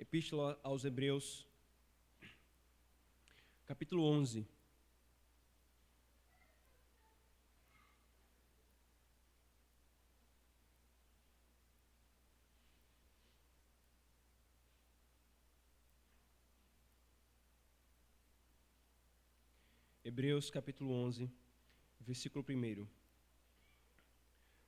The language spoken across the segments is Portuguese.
Epístola aos Hebreus, capítulo 11. Hebreus, capítulo 11, versículo 1.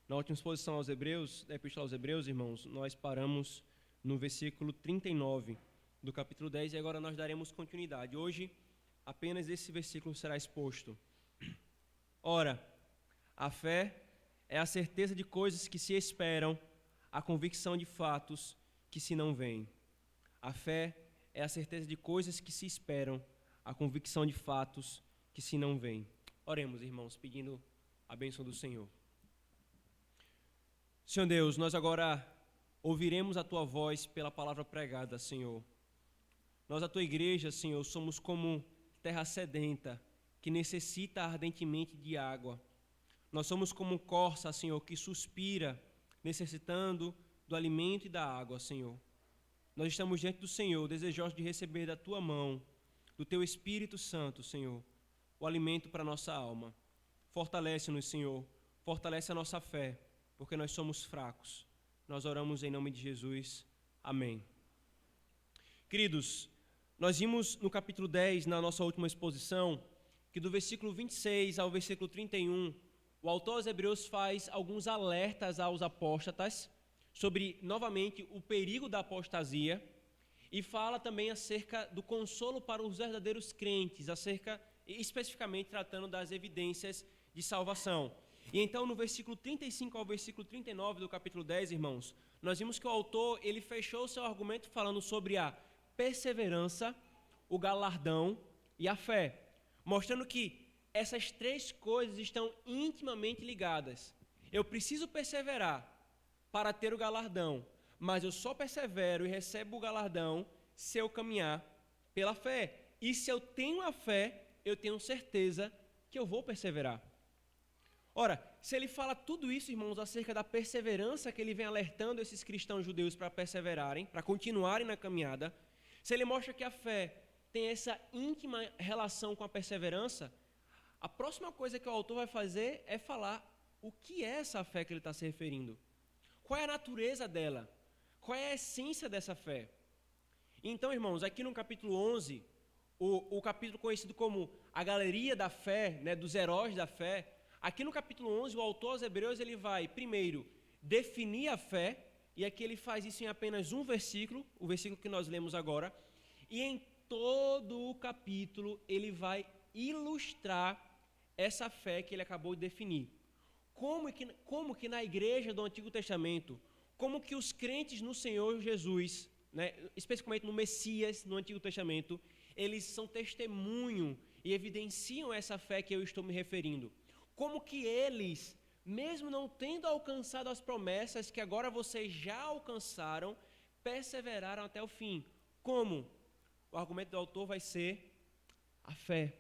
Na última exposição aos Hebreus, da Epístola aos Hebreus, irmãos, nós paramos no versículo 39 do capítulo 10 e agora nós daremos continuidade. Hoje, apenas esse versículo será exposto. Ora, a fé é a certeza de coisas que se esperam, a convicção de fatos que se não veem. A fé é a certeza de coisas que se esperam, a convicção de fatos que se não veem. Oremos, irmãos, pedindo a bênção do Senhor. Senhor Deus, nós agora ouviremos a Tua voz pela palavra pregada, Senhor. Nós, a Tua igreja, Senhor, somos como terra sedenta, que necessita ardentemente de água. Nós somos como corça, Senhor, que suspira, necessitando do alimento e da água, Senhor. Nós estamos diante do Senhor, desejosos de receber da Tua mão, do Teu Espírito Santo, Senhor, o alimento para a nossa alma. Fortalece-nos, Senhor, fortalece a nossa fé, porque nós somos fracos. Nós oramos em nome de Jesus. Amém. Queridos, nós vimos no capítulo 10, na nossa última exposição, que do versículo 26 ao versículo 31, o autor aos Hebreus faz alguns alertas aos apóstatas sobre, novamente, o perigo da apostasia e fala também acerca do consolo para os verdadeiros crentes, especificamente tratando das evidências de salvação. E então, no versículo 35 ao versículo 39 do capítulo 10, irmãos, nós vimos que o autor, ele fechou o seu argumento falando sobre a perseverança, o galardão e a fé, mostrando que essas três coisas estão intimamente ligadas. Eu preciso perseverar para ter o galardão, mas eu só persevero e recebo o galardão se eu caminhar pela fé. E se eu tenho a fé, eu tenho certeza que eu vou perseverar. Ora, se ele fala tudo isso, irmãos, acerca da perseverança que ele vem alertando esses cristãos judeus para perseverarem, para continuarem na caminhada, se ele mostra que a fé tem essa íntima relação com a perseverança, a próxima coisa que o autor vai fazer é falar o que é essa fé que ele está se referindo. Qual é a natureza dela? Qual é a essência dessa fé? Então, irmãos, aqui no capítulo 11, o capítulo conhecido como a galeria da fé, né, dos heróis da fé, aqui no capítulo 11, o autor aos Hebreus, ele vai, primeiro, definir a fé, e aqui ele faz isso em apenas um versículo, o versículo que nós lemos agora, e em todo o capítulo ele vai ilustrar essa fé que ele acabou de definir. Como que na igreja do Antigo Testamento, como que os crentes no Senhor Jesus, né, especificamente no Messias, no Antigo Testamento, eles são testemunho e evidenciam essa fé que eu estou me referindo. Como que eles, mesmo não tendo alcançado as promessas que agora vocês já alcançaram, perseveraram até o fim. Como? O argumento do autor vai ser a fé.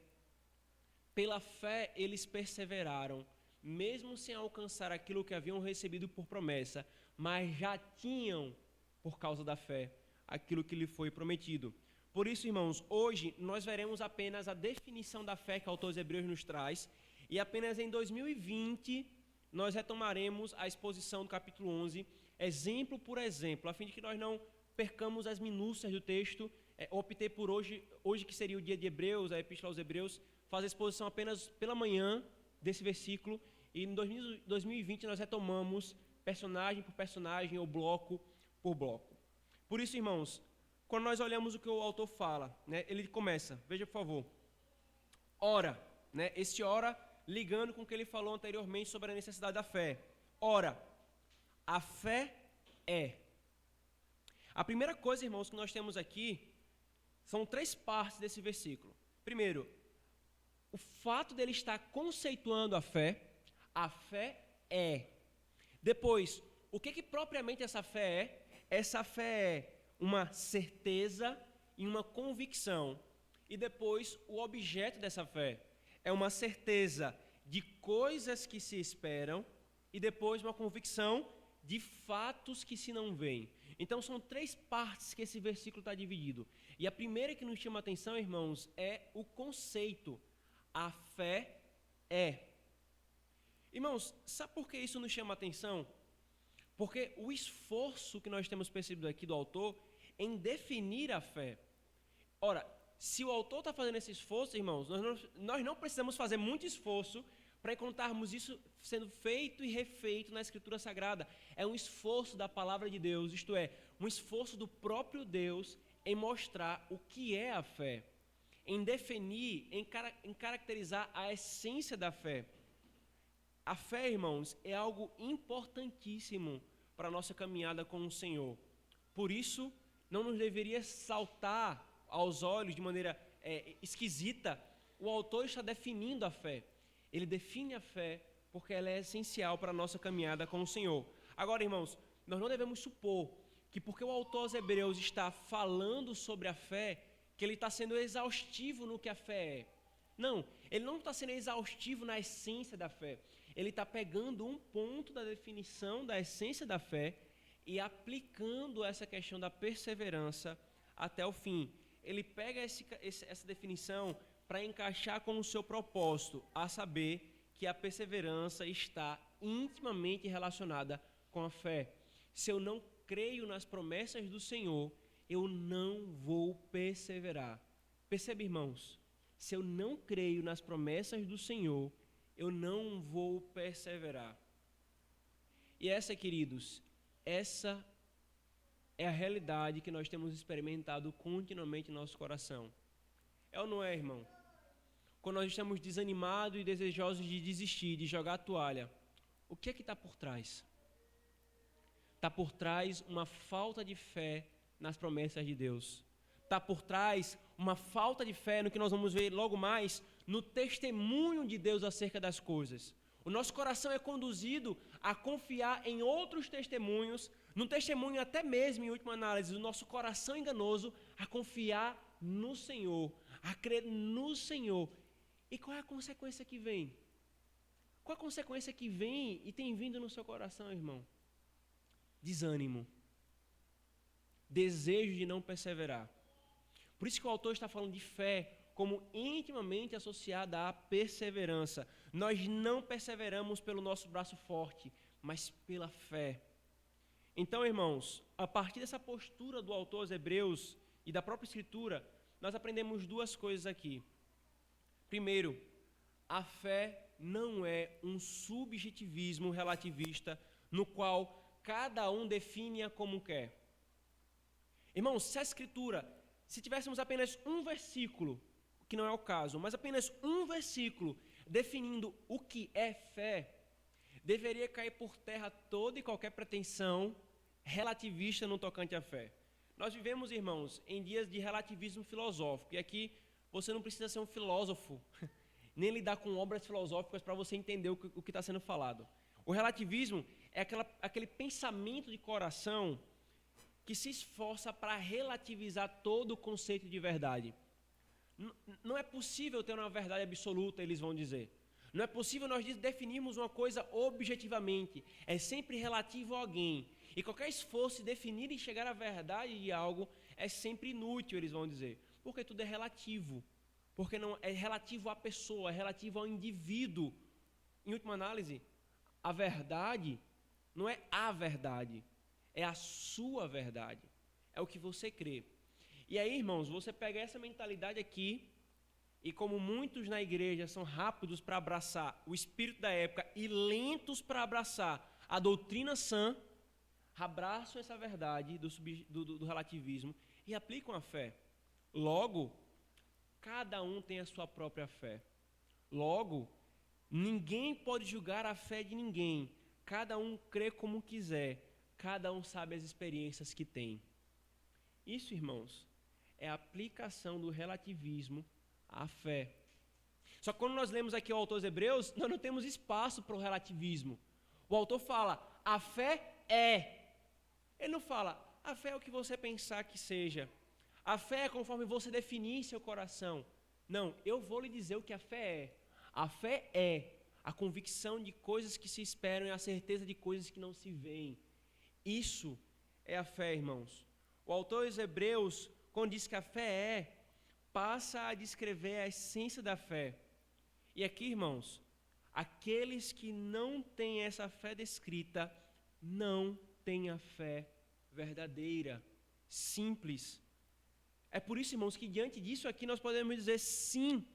Pela fé eles perseveraram, mesmo sem alcançar aquilo que haviam recebido por promessa, mas já tinham, por causa da fé, aquilo que lhe foi prometido. Por isso, irmãos, hoje nós veremos apenas a definição da fé que o autor dos Hebreus nos traz, e apenas em 2020 nós retomaremos a exposição do capítulo 11, exemplo por exemplo, a fim de que nós não percamos as minúcias do texto. Optei por hoje que seria o dia de Hebreus, a Epístola aos Hebreus, fazer a exposição apenas pela manhã desse versículo, e em 2020 nós retomamos personagem por personagem ou bloco por bloco. Por isso, irmãos, quando nós olhamos o que o autor fala, né, ele começa, veja por favor, ora, né, esse ora ligando com o que ele falou anteriormente sobre a necessidade da fé. Ora, a fé é. A primeira coisa, irmãos, que nós temos aqui são três partes desse versículo. Primeiro, o fato dele estar conceituando a fé é. Depois, o que propriamente essa fé é? Essa fé é uma certeza e uma convicção. E depois, o objeto dessa fé é uma certeza de coisas que se esperam e depois uma convicção de fatos que se não veem. Então, são 3 partes que esse versículo está dividido. E a primeira que nos chama a atenção, irmãos, é o conceito. A fé é. Irmãos, sabe por que isso nos chama a atenção? Porque o esforço que nós temos percebido aqui do autor em definir a fé. Ora, se o autor está fazendo esse esforço, irmãos, nós não precisamos fazer muito esforço para encontrarmos isso sendo feito e refeito na Escritura Sagrada. É um esforço da palavra de Deus, isto é, um esforço do próprio Deus em mostrar o que é a fé, em definir, em caracterizar a essência da fé. A fé, irmãos, é algo importantíssimo para a nossa caminhada com o Senhor. Por isso, não nos deveria saltar aos olhos de maneira esquisita o autor está definindo a fé. Ele define a fé porque ela é essencial para a nossa caminhada com o Senhor. Agora, irmãos, nós não devemos supor que porque o autor aos Hebreus está falando sobre a fé, que ele está sendo exaustivo no que a fé é. Não, ele não está sendo exaustivo na essência da fé. Ele está pegando um ponto da definição da essência da fé e aplicando essa questão da perseverança até o fim. Ele pega essa definição para encaixar com o seu propósito, a saber que a perseverança está intimamente relacionada com a fé. Se eu não creio nas promessas do Senhor, eu não vou perseverar. Percebe, irmãos? Se eu não creio nas promessas do Senhor, eu não vou perseverar. E essa, queridos, essa é a realidade que nós temos experimentado continuamente em nosso coração. É ou não é, irmão? Quando nós estamos desanimados e desejosos de desistir, de jogar a toalha, o que é que está por trás? Está por trás uma falta de fé nas promessas de Deus. Está por trás uma falta de fé no que nós vamos ver logo mais, no testemunho de Deus acerca das coisas. O nosso coração é conduzido a confiar em outros testemunhos, no testemunho até mesmo, em última análise, do nosso coração enganoso, a confiar no Senhor, a crer no Senhor. E qual é a consequência que vem? Qual a consequência que vem e tem vindo no seu coração, irmão? Desânimo. Desejo de não perseverar. Por isso que o autor está falando de fé como intimamente associada à perseverança. Nós não perseveramos pelo nosso braço forte, mas pela fé. Então, irmãos, a partir dessa postura do autor aos Hebreus e da própria Escritura, nós aprendemos 2 coisas aqui. Primeiro, a fé não é um subjetivismo relativista no qual cada um define-a como quer. Irmãos, se a Escritura, se tivéssemos apenas um versículo, que não é o caso, mas apenas um versículo definindo o que é fé, deveria cair por terra toda e qualquer pretensão relativista no tocante à fé. Nós vivemos, irmãos, em dias de relativismo filosófico, e aqui você não precisa ser um filósofo, nem lidar com obras filosóficas para você entender o que está sendo falado. O relativismo é aquele pensamento de coração que se esforça para relativizar todo o conceito de verdade. Não é possível ter uma verdade absoluta, eles vão dizer. Não é possível nós definirmos uma coisa objetivamente. É sempre relativo a alguém. E qualquer esforço de definir e chegar à verdade de algo é sempre inútil, eles vão dizer. Porque tudo é relativo. Porque não é relativo à pessoa, é relativo ao indivíduo. Em última análise, a verdade não é a verdade, é a sua verdade. É o que você crê. E aí, irmãos, você pega essa mentalidade aqui, e como muitos na igreja são rápidos para abraçar o espírito da época e lentos para abraçar a doutrina sã, abraçam essa verdade do relativismo e aplicam a fé. Logo, cada um tem a sua própria fé. Logo, ninguém pode julgar a fé de ninguém. Cada um crê como quiser. Cada um sabe as experiências que tem. Isso, irmãos, é a aplicação do relativismo à fé. Só que quando nós lemos aqui o autor aos Hebreus, nós não temos espaço para o relativismo. O autor fala, a fé é. Ele não fala, a fé é o que você pensar que seja. A fé é conforme você definir seu coração. Não, eu vou lhe dizer o que a fé é. A fé é a convicção de coisas que se esperam e a certeza de coisas que não se veem. Isso é a fé, irmãos? O autor dos Hebreus, quando diz que a fé passa a descrever a essência da fé. E aqui, irmãos, aqueles que não têm essa fé descrita, não têm a fé verdadeira, simples. É por isso, irmãos, que diante disso aqui nós podemos dizer sim,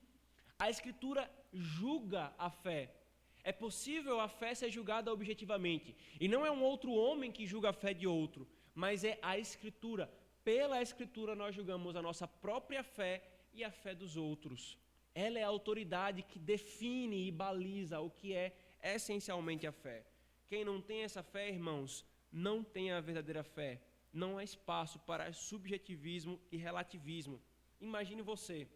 a Escritura julga a fé. É possível a fé ser julgada objetivamente. E não é um outro homem que julga a fé de outro, mas é a Escritura. Pela Escritura nós julgamos a nossa própria fé e a fé dos outros. Ela é a autoridade que define e baliza o que é essencialmente a fé. Quem não tem essa fé, irmãos, não tem a verdadeira fé. Não há espaço para subjetivismo e relativismo. Imagine você.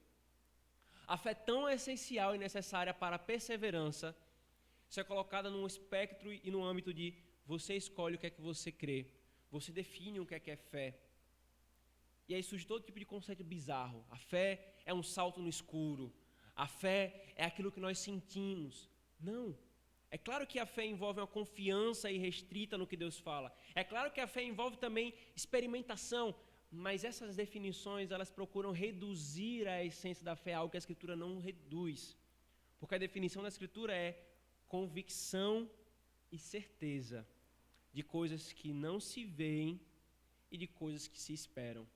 A fé tão essencial e necessária para a perseverança ser colocada num espectro e no âmbito de você escolhe o que é que você crê. Você define o que é fé. E aí surge todo tipo de conceito bizarro. A fé é um salto no escuro. A fé é aquilo que nós sentimos. Não. É claro que a fé envolve uma confiança irrestrita no que Deus fala. É claro que a fé envolve também experimentação. Mas essas definições, elas procuram reduzir a essência da fé, algo que a Escritura não reduz. Porque a definição da Escritura é convicção e certeza de coisas que não se veem e de coisas que se esperam.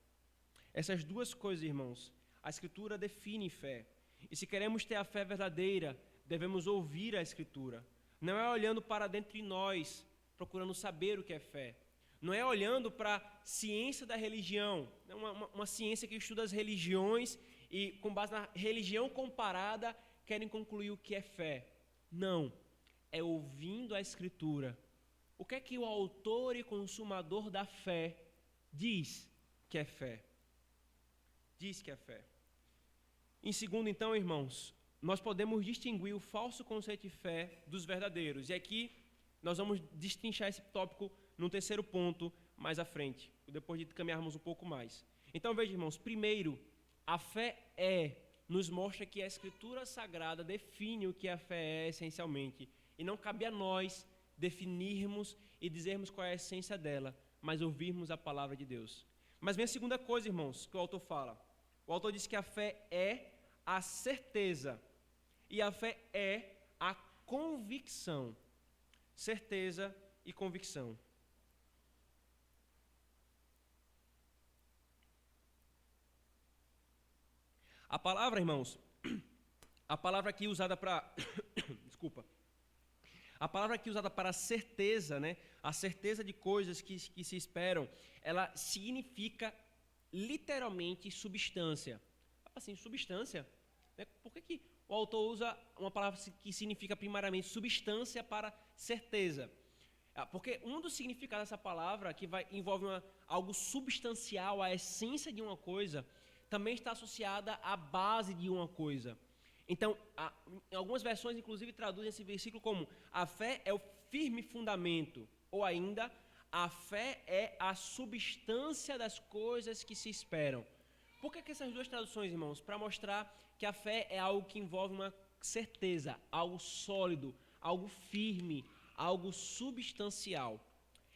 Essas duas coisas, irmãos, a Escritura define fé. E se queremos ter a fé verdadeira, devemos ouvir a Escritura. Não é olhando para dentro de nós, procurando saber o que é fé. Não é olhando para a ciência da religião, uma ciência que estuda as religiões e, com base na religião comparada, querem concluir o que é fé. Não, é ouvindo a Escritura. O que é que o autor e consumador da fé diz que é fé? Diz que é fé. Em segundo, então, irmãos, nós podemos distinguir o falso conceito de fé dos verdadeiros. E aqui nós vamos destrinchar esse tópico num terceiro ponto mais à frente, depois de caminharmos um pouco mais. Então, veja, irmãos, primeiro, a fé nos mostra que a Escritura Sagrada define o que a fé é essencialmente. E não cabe a nós definirmos e dizermos qual é a essência dela, mas ouvirmos a palavra de Deus. Mas vem a segunda coisa, irmãos, que o autor fala. O autor diz que a fé é a certeza e a fé é a convicção. Certeza e convicção. A palavra, irmãos, a palavra aqui usada para desculpa. A palavra aqui usada para certeza, né? A certeza de coisas que se esperam, ela significa literalmente substância. Assim, substância, né? Por que o autor usa uma palavra que significa primariamente substância para certeza? Porque um dos significados dessa palavra, que envolve algo substancial, a essência de uma coisa, também está associada à base de uma coisa. Então, em algumas versões, inclusive, traduzem esse versículo como a fé é o firme fundamento, ou ainda, a fé é a substância das coisas que se esperam. Por que essas duas traduções, irmãos? Para mostrar que a fé é algo que envolve uma certeza, algo sólido, algo firme, algo substancial.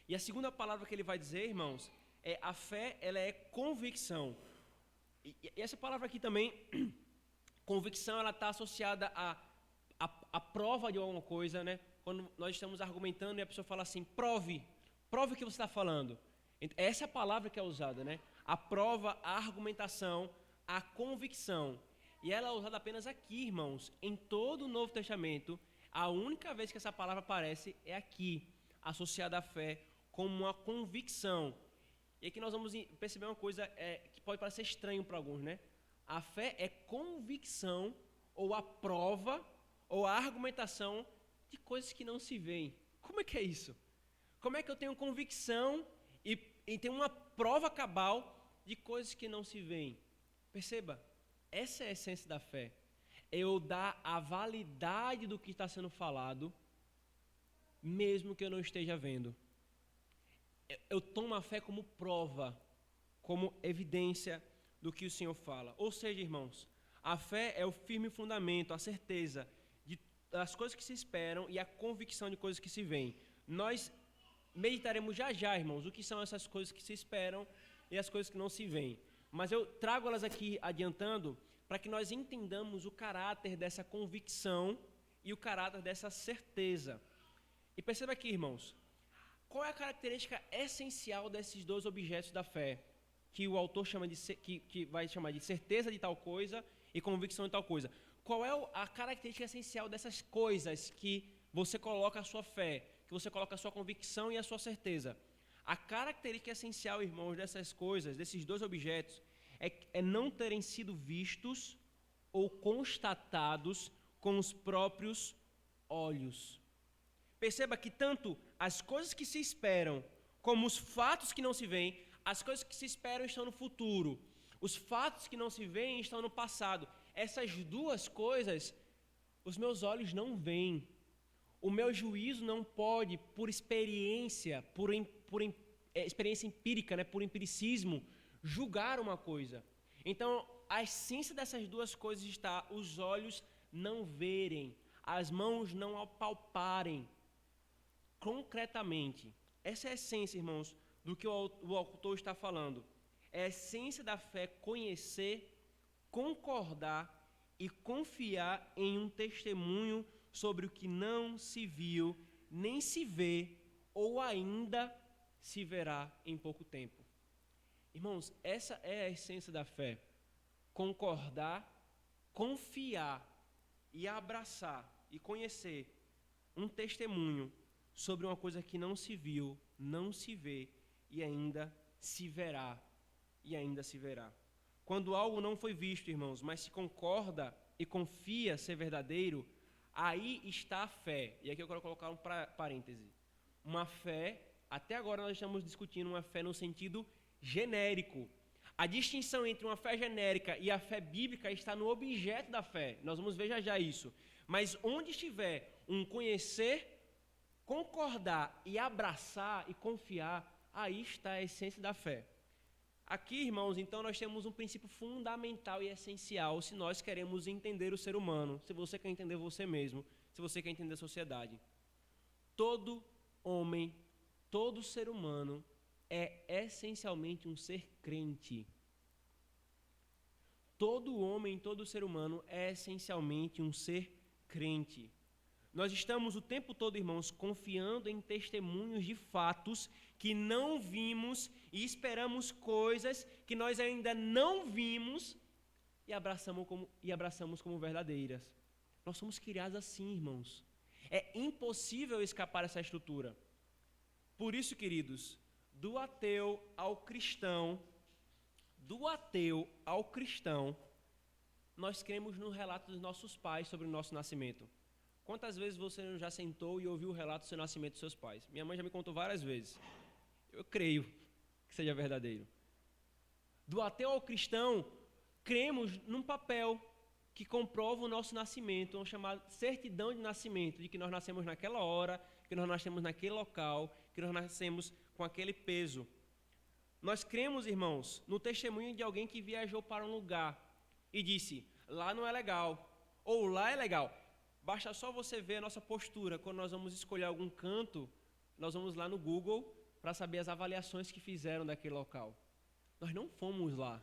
E a segunda palavra que ele vai dizer, irmãos, é a fé, ela é convicção. E essa palavra aqui também, convicção, ela está associada à prova de alguma coisa, né? Quando nós estamos argumentando e a pessoa fala assim, prove o que você está falando. Essa é a palavra que é usada, né? A prova, a argumentação, a convicção. E ela é usada apenas aqui, irmãos. Em todo o Novo Testamento, a única vez que essa palavra aparece é aqui, associada à fé, como uma convicção. E aqui nós vamos perceber uma coisa que pode parecer estranho para alguns, né? A fé é convicção, ou a prova, ou a argumentação de coisas que não se veem. Como é que é isso? Como é que eu tenho convicção e tenho uma prova cabal de coisas que não se veem? Perceba, essa é a essência da fé. Eu dar a validade do que está sendo falado, mesmo que eu não esteja vendo. Eu tomo a fé como prova, como evidência do que o Senhor fala. Ou seja, irmãos, a fé é o firme fundamento, a certeza das coisas que se esperam e a convicção de coisas que se veem. Nós meditaremos já já, irmãos, o que são essas coisas que se esperam e as coisas que não se veem. Mas eu trago elas aqui adiantando para que nós entendamos o caráter dessa convicção e o caráter dessa certeza. E perceba aqui, irmãos, qual é a característica essencial desses dois objetos da fé, que o autor chama de que vai chamar de certeza de tal coisa e convicção de tal coisa? Qual é a característica essencial dessas coisas que você coloca a sua fé, que você coloca a sua convicção e a sua certeza? A característica essencial, irmãos, dessas coisas, desses dois objetos, é não terem sido vistos ou constatados com os próprios olhos. Perceba que tanto as coisas que se esperam, como os fatos que não se veem, as coisas que se esperam estão no futuro, os fatos que não se veem estão no passado. Essas duas coisas, os meus olhos não veem. O meu juízo não pode, por experiência, experiência empírica, né, por empiricismo, julgar uma coisa. Então, a essência dessas duas coisas está: os olhos não verem, as mãos não apalparem concretamente. Essa é a essência, irmãos, do que o autor está falando. É a essência da fé conhecer, concordar e confiar em um testemunho sobre o que não se viu, nem se vê, ou ainda se verá em pouco tempo. Irmãos, essa é a essência da fé. Concordar, confiar e abraçar e conhecer um testemunho sobre uma coisa que não se viu, não se vê e ainda se verá. E ainda se verá. Quando algo não foi visto, irmãos, mas se concorda e confia ser verdadeiro, aí está a fé. E aqui eu quero colocar um parêntese. Uma fé, até agora nós estamos discutindo uma fé no sentido genérico. A distinção entre uma fé genérica e a fé bíblica está no objeto da fé. Nós vamos ver já já isso. Mas onde estiver um conhecer, concordar e abraçar e confiar, aí está a essência da fé. Aqui, irmãos, então nós temos um princípio fundamental e essencial se nós queremos entender o ser humano, se você quer entender você mesmo, se você quer entender a sociedade. Todo homem, todo ser humano é essencialmente um ser crente. Todo homem, todo ser humano é essencialmente um ser crente. Nós estamos o tempo todo, irmãos, confiando em testemunhos de fatos que não vimos e esperamos coisas que nós ainda não vimos e abraçamos como verdadeiras. Nós somos criados assim, irmãos. É impossível escapar dessa estrutura. Por isso, queridos, do ateu ao cristão, nós cremos no relato dos nossos pais sobre o nosso nascimento. Quantas vezes você já sentou e ouviu o relato do seu nascimento dos seus pais? Minha mãe já me contou várias vezes. Eu creio que seja verdadeiro. Do ateu ao cristão, cremos num papel que comprova o nosso nascimento, um chamado certidão de nascimento, de que nós nascemos naquela hora, que nós nascemos naquele local, que nós nascemos com aquele peso. Nós cremos, irmãos, no testemunho de alguém que viajou para um lugar e disse: lá não é legal, ou lá é legal. Basta só você ver a nossa postura. Quando nós vamos escolher algum canto, nós vamos lá no Google para saber as avaliações que fizeram daquele local. Nós não fomos lá,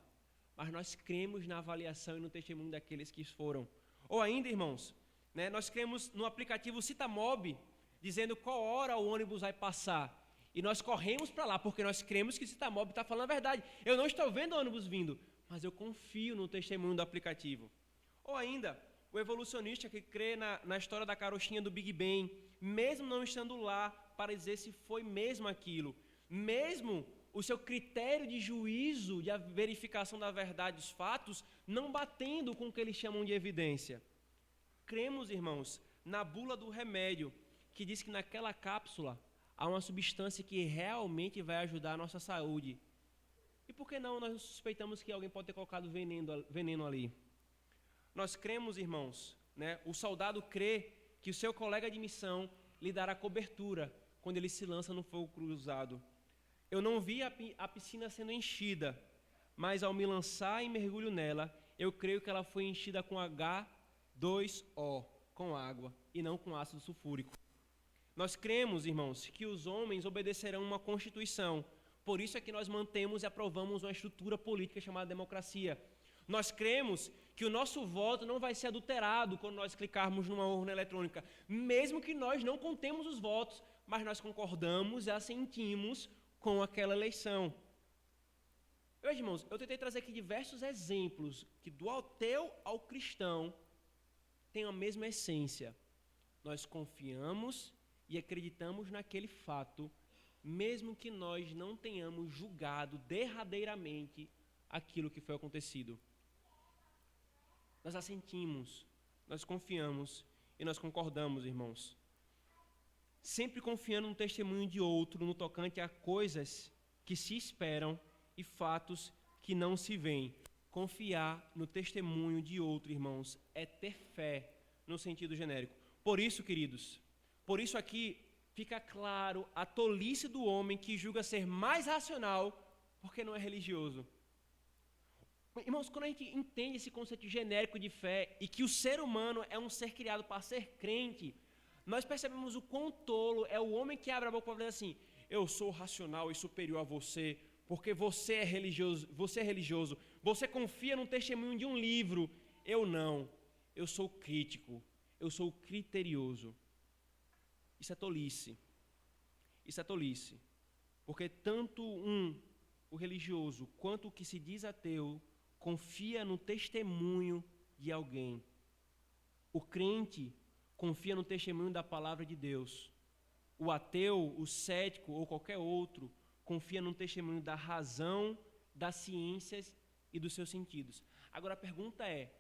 mas nós cremos na avaliação e no testemunho daqueles que foram. Ou ainda, irmãos, né, nós cremos no aplicativo Citamob, dizendo qual hora o ônibus vai passar. E nós corremos para lá, porque nós cremos que Citamob está falando a verdade. Eu não estou vendo o ônibus vindo, mas eu confio no testemunho do aplicativo. Ou ainda, o evolucionista que crê na história da carochinha do Big Bang, mesmo não estando lá para dizer se foi mesmo aquilo, mesmo o seu critério de juízo, de verificação da verdade dos fatos, não batendo com o que eles chamam de evidência. Cremos, irmãos, na bula do remédio, que diz que naquela cápsula há uma substância que realmente vai ajudar a nossa saúde. E por que não nós suspeitamos que alguém pode ter colocado veneno ali? Nós cremos, irmãos, né? O soldado crê que o seu colega de missão lhe dará cobertura quando ele se lança no fogo cruzado. Eu não vi a piscina sendo enchida, mas ao me lançar e mergulho nela, eu creio que ela foi enchida com H2O, com água, e não com ácido sulfúrico. Nós cremos, irmãos, que os homens obedecerão uma Constituição. Por isso é que nós mantemos e aprovamos uma estrutura política chamada democracia. Nós cremos que o nosso voto não vai ser adulterado quando nós clicarmos numa urna eletrônica, mesmo que nós não contemos os votos, mas nós concordamos e assentimos com aquela eleição. Meus irmãos, eu tentei trazer aqui diversos exemplos que do ateu ao cristão tem a mesma essência. Nós confiamos e acreditamos naquele fato, mesmo que nós não tenhamos julgado derradeiramente aquilo que foi acontecido. Nós assentimos, nós confiamos e nós concordamos, irmãos. Sempre confiando no testemunho de outro, no tocante a coisas que se esperam e fatos que não se veem. Confiar no testemunho de outro, irmãos, é ter fé no sentido genérico. Por isso, queridos, por isso aqui fica claro a tolice do homem que julga ser mais racional porque não é religioso. Irmãos, quando a gente entende esse conceito genérico de fé e que o ser humano é um ser criado para ser crente, nós percebemos o quão tolo é o homem que abre a boca para dizer assim: eu sou racional e superior a você, porque você é religioso, você confia no testemunho de um livro, eu não, eu sou crítico, eu sou criterioso. Isso é tolice, porque tanto o religioso, quanto o que se diz ateu, confia no testemunho de alguém. O crente confia no testemunho da palavra de Deus. O ateu, o cético ou qualquer outro, confia no testemunho da razão, das ciências e dos seus sentidos. Agora a pergunta é: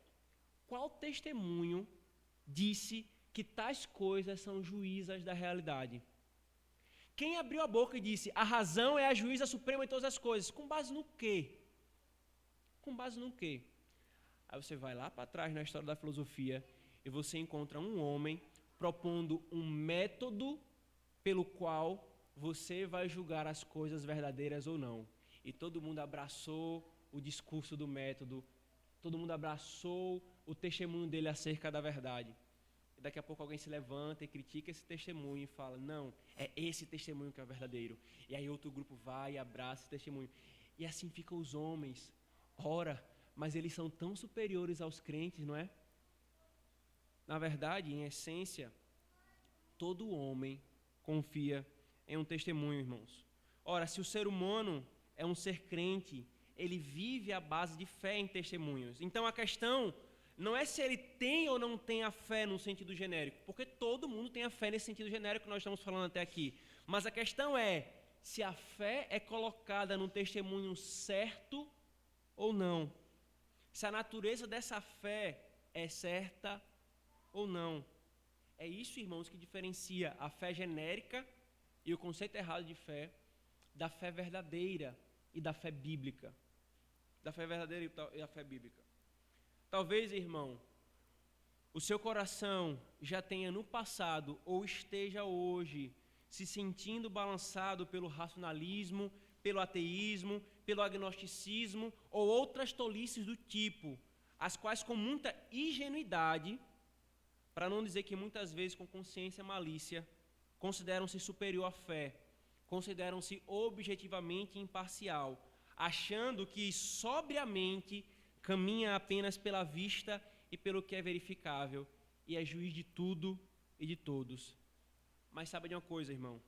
qual testemunho disse que tais coisas são juízas da realidade? Quem abriu a boca e disse: a razão é a juíza suprema de todas as coisas? Com base no quê? Com base no quê? Aí você vai lá para trás na história da filosofia e você encontra um homem propondo um método pelo qual você vai julgar as coisas verdadeiras ou não. E todo mundo abraçou o discurso do método, todo mundo abraçou o testemunho dele acerca da verdade. E daqui a pouco alguém se levanta e critica esse testemunho e fala: não, é esse testemunho que é o verdadeiro. E aí outro grupo vai e abraça esse testemunho. E assim ficam os homens. Ora, mas eles são tão superiores aos crentes, não é? Na verdade, em essência, todo homem confia em um testemunho, irmãos. Ora, se o ser humano é um ser crente, ele vive à base de fé em testemunhos. Então a questão não é se ele tem ou não tem a fé no sentido genérico, porque todo mundo tem a fé nesse sentido genérico que nós estamos falando até aqui. Mas a questão é se a fé é colocada no testemunho certo ou não. Se a natureza dessa fé é certa ou não. É isso, irmãos, que diferencia a fé genérica e o conceito errado de fé da fé verdadeira e da fé bíblica. Da fé verdadeira e da fé bíblica. Talvez, irmão, o seu coração já tenha no passado ou esteja hoje se sentindo balançado pelo racionalismo, pelo ateísmo, pelo agnosticismo ou outras tolices do tipo, as quais com muita ingenuidade, para não dizer que muitas vezes com consciência e malícia, consideram-se superior à fé, consideram-se objetivamente imparcial, achando que sobriamente caminha apenas pela vista e pelo que é verificável, e é juiz de tudo e de todos. Mas sabe de uma coisa, irmão?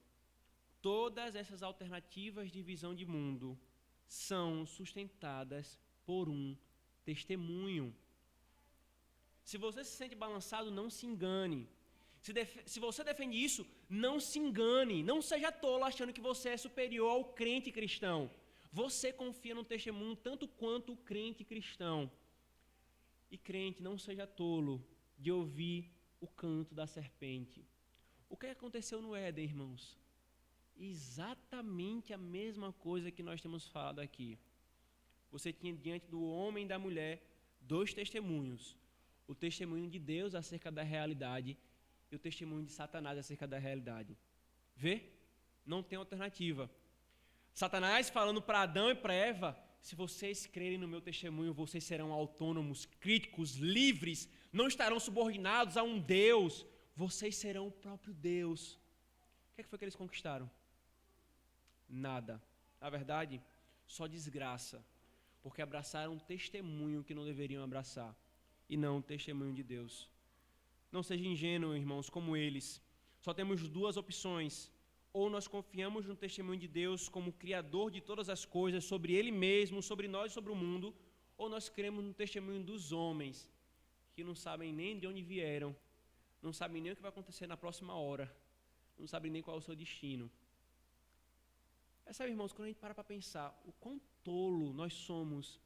Todas essas alternativas de visão de mundo são sustentadas por um testemunho. Se você se sente balançado, não se engane. Se você defende isso, não se engane. Não seja tolo achando que você é superior ao crente cristão. Você confia no testemunho tanto quanto o crente cristão. E crente, não seja tolo de ouvir o canto da serpente. O que aconteceu no Éden, irmãos? Exatamente a mesma coisa que nós temos falado aqui. Você tinha diante do homem e da mulher dois testemunhos. O testemunho de Deus acerca da realidade e o testemunho de Satanás acerca da realidade. Vê? Não tem alternativa. Satanás falando para Adão e para Eva: se vocês crerem no meu testemunho, vocês serão autônomos, críticos, livres, não estarão subordinados a um Deus, vocês serão o próprio Deus. que foi que eles conquistaram? Nada. Na verdade, só desgraça, porque abraçaram um testemunho que não deveriam abraçar, e não o testemunho de Deus. Não seja ingênuo, irmãos, como eles. Só temos duas opções. Ou nós confiamos no testemunho de Deus como Criador de todas as coisas, sobre Ele mesmo, sobre nós e sobre o mundo, ou nós cremos no testemunho dos homens, que não sabem nem de onde vieram, não sabem nem o que vai acontecer na próxima hora, não sabem nem qual é o seu destino. Sabe, irmãos, quando a gente para pensar o quão tolo nós somos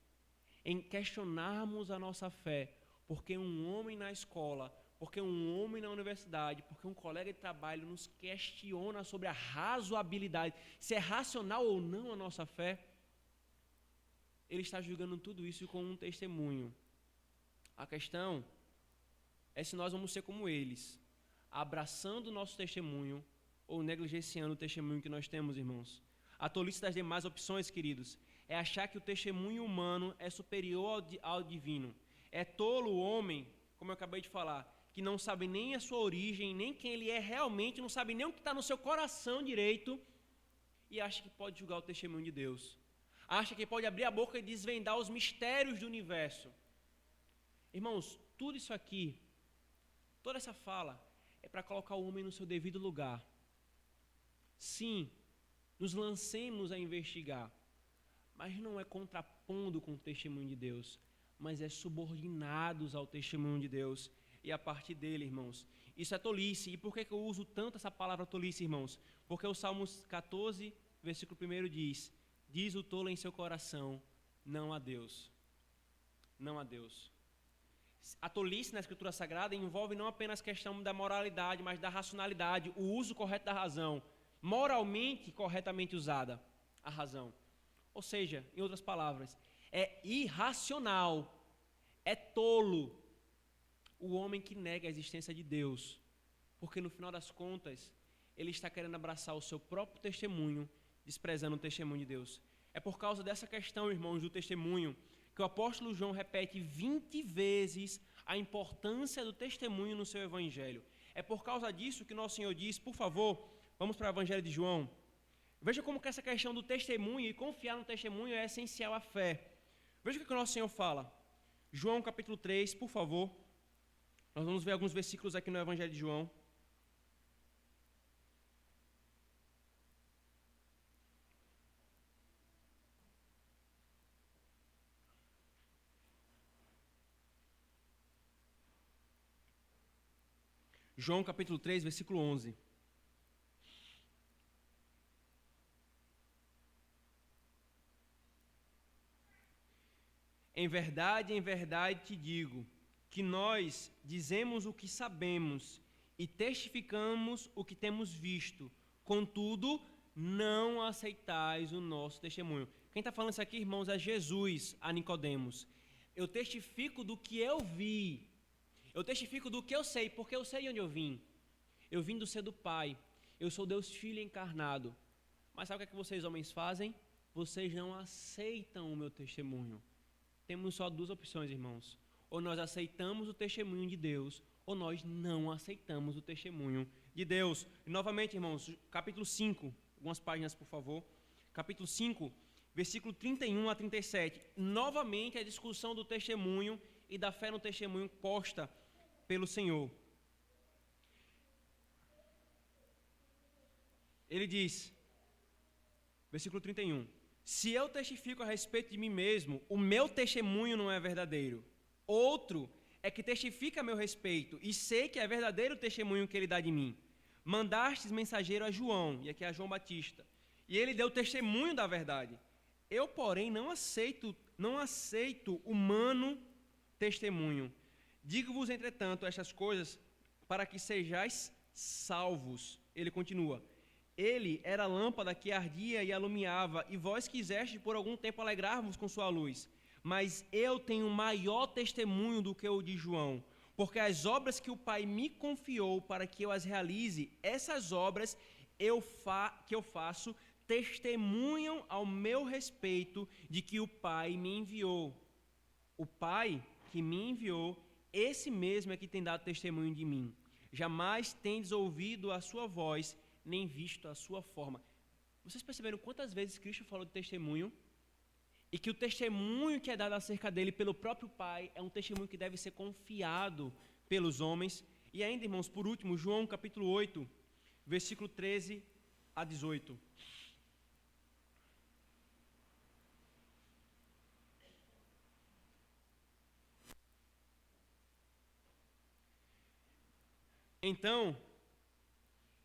em questionarmos a nossa fé, porque um homem na escola, porque um homem na universidade, porque um colega de trabalho nos questiona sobre a razoabilidade, se é racional ou não a nossa fé, ele está julgando tudo isso com um testemunho. A questão é se nós vamos ser como eles, abraçando o nosso testemunho ou negligenciando o testemunho que nós temos, irmãos. A tolice das demais opções, queridos, é achar que o testemunho humano é superior ao divino. É tolo o homem, como eu acabei de falar, que não sabe nem a sua origem, nem quem ele é realmente, não sabe nem o que está no seu coração direito, e acha que pode julgar o testemunho de Deus. Acha que pode abrir a boca e desvendar os mistérios do universo. Irmãos, tudo isso aqui, toda essa fala, é para colocar o homem no seu devido lugar. Sim, nos lancemos a investigar, mas não é contrapondo com o testemunho de Deus, mas é subordinados ao testemunho de Deus, e a partir dele, irmãos. Isso é tolice. E por que eu uso tanto essa palavra tolice, irmãos? Porque o Salmos 14, versículo 1 diz o tolo em seu coração, não a Deus. Não a Deus. A tolice na Escritura Sagrada envolve não apenas a questão da moralidade, mas da racionalidade, o uso correto da razão. Moralmente, corretamente usada, a razão. Ou seja, em outras palavras, é irracional, é tolo o homem que nega a existência de Deus, porque no final das contas, ele está querendo abraçar o seu próprio testemunho, desprezando o testemunho de Deus. É por causa dessa questão, irmãos, do testemunho, que o apóstolo João repete 20 vezes a importância do testemunho no seu evangelho. É por causa disso que nosso Senhor diz, por favor, vamos para o evangelho de João. Veja como que essa questão do testemunho e confiar no testemunho é essencial à fé. Veja o que o nosso Senhor fala. João capítulo 3, por favor. Nós vamos ver alguns versículos aqui no evangelho de João. João capítulo 3, versículo 11. Em verdade te digo, que nós dizemos o que sabemos e testificamos o que temos visto, contudo, não aceitais o nosso testemunho. Quem está falando isso aqui, irmãos, é Jesus a Nicodemos. Eu testifico do que eu vi, eu testifico do que eu sei, porque eu sei de onde eu vim. Eu vim do ser do Pai, eu sou Deus Filho encarnado. Mas sabe o que vocês homens fazem? Vocês não aceitam o meu testemunho. Temos só duas opções, irmãos. Ou nós aceitamos o testemunho de Deus, ou nós não aceitamos o testemunho de Deus. E novamente, irmãos, capítulo 5, algumas páginas, por favor. Capítulo 5, versículo 31 a 37. Novamente a discussão do testemunho e da fé no testemunho posta pelo Senhor. Ele diz, versículo 31, se eu testifico a respeito de mim mesmo, o meu testemunho não é verdadeiro. Outro é que testifica a meu respeito, e sei que é verdadeiro o testemunho que ele dá de mim. Mandastes mensageiro a João, e aqui é João Batista, e ele deu testemunho da verdade. Eu, porém, não aceito humano testemunho. Digo-vos, entretanto, estas coisas para que sejais salvos. Ele continua. Ele era a lâmpada que ardia e alumiava, e vós quisestes por algum tempo alegrar-vos com sua luz. Mas eu tenho maior testemunho do que o de João, porque as obras que o Pai me confiou para que eu as realize, essas obras que eu faço, testemunham ao meu respeito de que o Pai me enviou. O Pai que me enviou, esse mesmo é que tem dado testemunho de mim. Jamais tendes ouvido a sua voz, nem visto a sua forma. Vocês perceberam quantas vezes Cristo falou de testemunho? E que o testemunho que é dado acerca dele pelo próprio Pai é um testemunho que deve ser confiado pelos homens. E ainda, irmãos, por último, João capítulo 8, versículo 13 a 18. Então,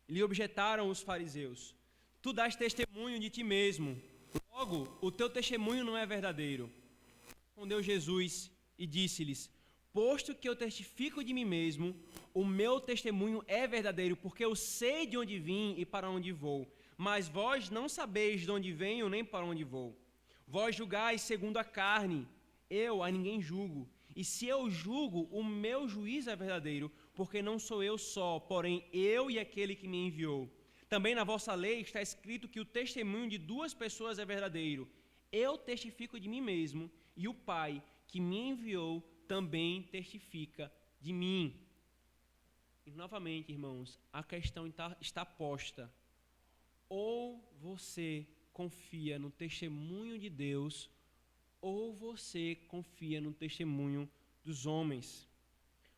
lhe objetaram os fariseus: tu dás testemunho de ti mesmo, logo o teu testemunho não é verdadeiro. Respondeu Jesus e disse-lhes: posto que eu testifico de mim mesmo, o meu testemunho é verdadeiro, porque eu sei de onde vim e para onde vou. Mas vós não sabeis de onde venho nem para onde vou. Vós julgais segundo a carne, eu a ninguém julgo. E se eu julgo, o meu juízo é verdadeiro, porque não sou eu só, porém eu e aquele que me enviou. Também na vossa lei está escrito que o testemunho de duas pessoas é verdadeiro. Eu testifico de mim mesmo, e o Pai que me enviou também testifica de mim. E novamente, irmãos, a questão está posta. Ou você confia no testemunho de Deus, ou você confia no testemunho dos homens.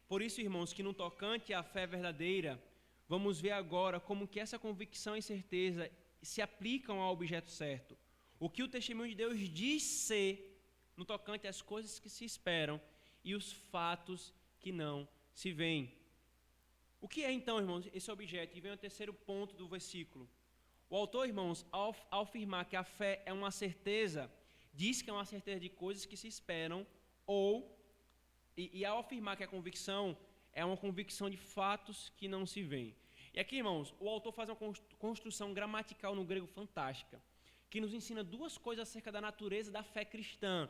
Por isso, irmãos, que no tocante à fé verdadeira, vamos ver agora como que essa convicção e certeza se aplicam ao objeto certo. O que o testemunho de Deus diz ser no tocante às coisas que se esperam e os fatos que não se veem. O que é então, irmãos, esse objeto? E vem o terceiro ponto do versículo. O autor, irmãos, ao afirmar que a fé é uma certeza, diz que é uma certeza de coisas que se esperam, e ao afirmar que a convicção é uma convicção de fatos que não se veem. E aqui, irmãos, o autor faz uma construção gramatical no grego fantástica, que nos ensina duas coisas acerca da natureza da fé cristã,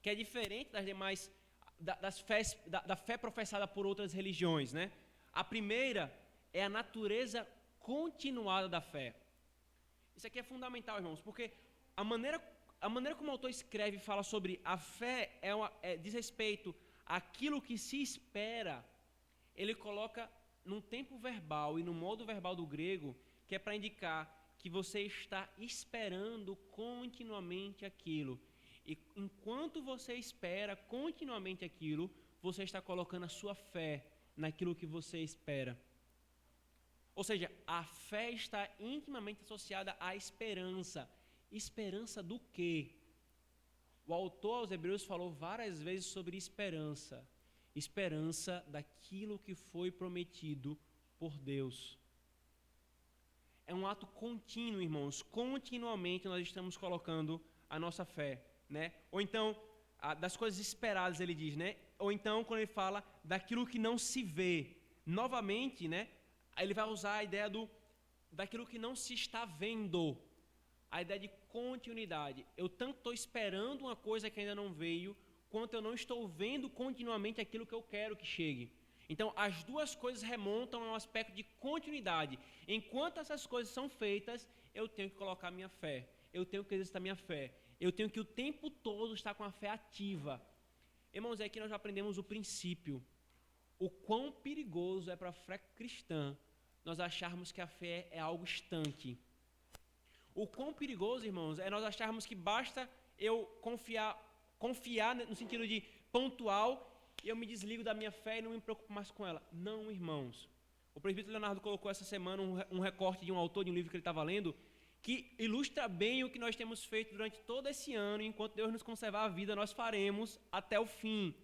que é diferente das demais, da fé professada por outras religiões, né? A primeira é a natureza continuada da fé. Isso aqui é fundamental, irmãos, porque a maneira como o autor escreve e fala sobre a fé diz respeito àquilo que se espera. Ele coloca num tempo verbal e no modo verbal do grego, que é para indicar que você está esperando continuamente aquilo. E enquanto você espera continuamente aquilo, você está colocando a sua fé naquilo que você espera. Ou seja, a fé está intimamente associada à esperança. Esperança do quê? O autor aos Hebreus falou várias vezes sobre esperança. Esperança daquilo que foi prometido por Deus. É um ato contínuo, irmãos. Continuamente nós estamos colocando a nossa fé, né? Ou então, das coisas esperadas, ele diz, né? Ou então, quando ele fala daquilo que não se vê. Novamente, né? Ele vai usar a ideia daquilo que não se está vendo. A ideia de continuidade. Eu tanto estou esperando uma coisa que ainda não veio, quanto eu não estou vendo continuamente aquilo que eu quero que chegue. Então, as duas coisas remontam a um aspecto de continuidade. Enquanto essas coisas são feitas, eu tenho que colocar minha fé. Eu tenho que exercitar minha fé. Eu tenho que o tempo todo estar com a fé ativa. Irmãos, aqui nós já aprendemos o princípio. O quão perigoso é para a fé cristã nós acharmos que a fé é algo estanque. O quão perigoso, irmãos, é nós acharmos que basta eu confiar no sentido de pontual, e eu me desligo da minha fé e não me preocupo mais com ela. Não, irmãos. O presbítero Leonardo colocou essa semana um recorte de um autor de um livro que ele estava lendo, que ilustra bem o que nós temos feito durante todo esse ano, e enquanto Deus nos conservar a vida, nós faremos até o fim.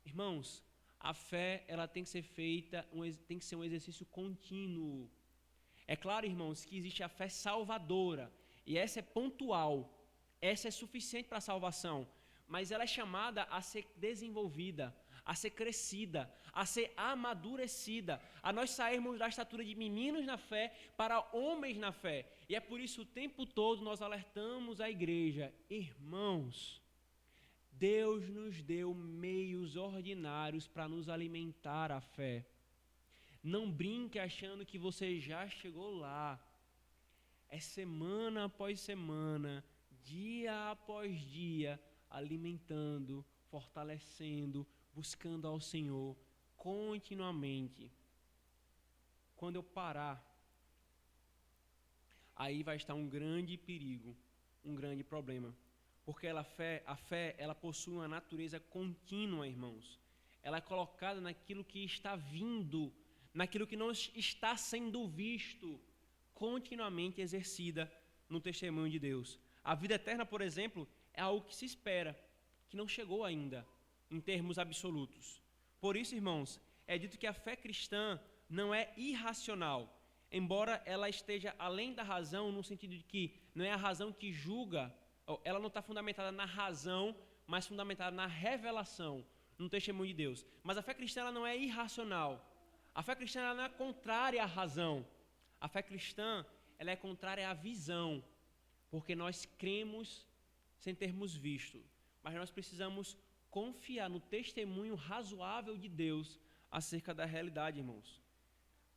Irmãos, a fé, ela tem que ser feita, tem que ser um exercício contínuo. É claro, irmãos, que existe a fé salvadora, e essa é pontual, essa é suficiente para a salvação, mas ela é chamada a ser desenvolvida, a ser crescida, a ser amadurecida, a nós sairmos da estatura de meninos na fé para homens na fé. E é por isso o tempo todo nós alertamos a igreja, irmãos, Deus nos deu meios ordinários para nos alimentar a fé. Não brinque achando que você já chegou lá. É semana após semana, dia após dia, alimentando, fortalecendo, buscando ao Senhor continuamente. Quando eu parar aí vai estar um grande perigo, um grande problema. Porque a fé, ela possui uma natureza contínua, irmãos. Ela é colocada naquilo que está vindo, naquilo que não está sendo visto, continuamente exercida no testemunho de Deus. A vida eterna, por exemplo, é algo que se espera, que não chegou ainda, em termos absolutos. Por isso, irmãos, é dito que a fé cristã não é irracional, embora ela esteja além da razão, no sentido de que não é a razão que julga, ela não está fundamentada na razão, mas fundamentada na revelação, no testemunho de Deus. Mas a fé cristã ela não é irracional. A fé cristã ela não é contrária à razão. A fé cristã ela é contrária à visão, porque nós cremos sem termos visto. Mas nós precisamos confiar no testemunho razoável de Deus acerca da realidade, irmãos.